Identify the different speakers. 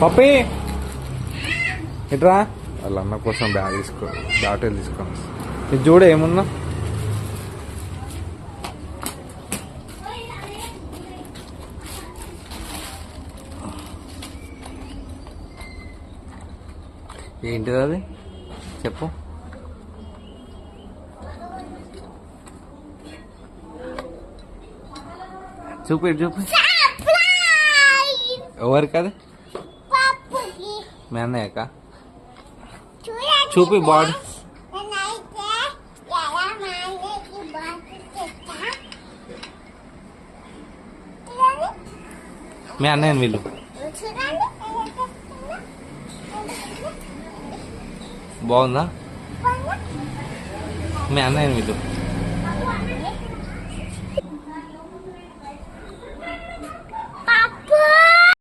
Speaker 1: పప్పి ఇట్రా వాళ్ళ అన్న కోసం బాటిల్ తీసుకొని ఇది చూడ ఏమున్నా ఏంటిది అది చెప్పు. చూపి చూపి ఎవరికి అది మీ అన్నయ్యక చూపి బాడీ మీ అన్నయ్యని వీళ్ళు బాగుందా మీ అన్నయ్యని వీళ్ళు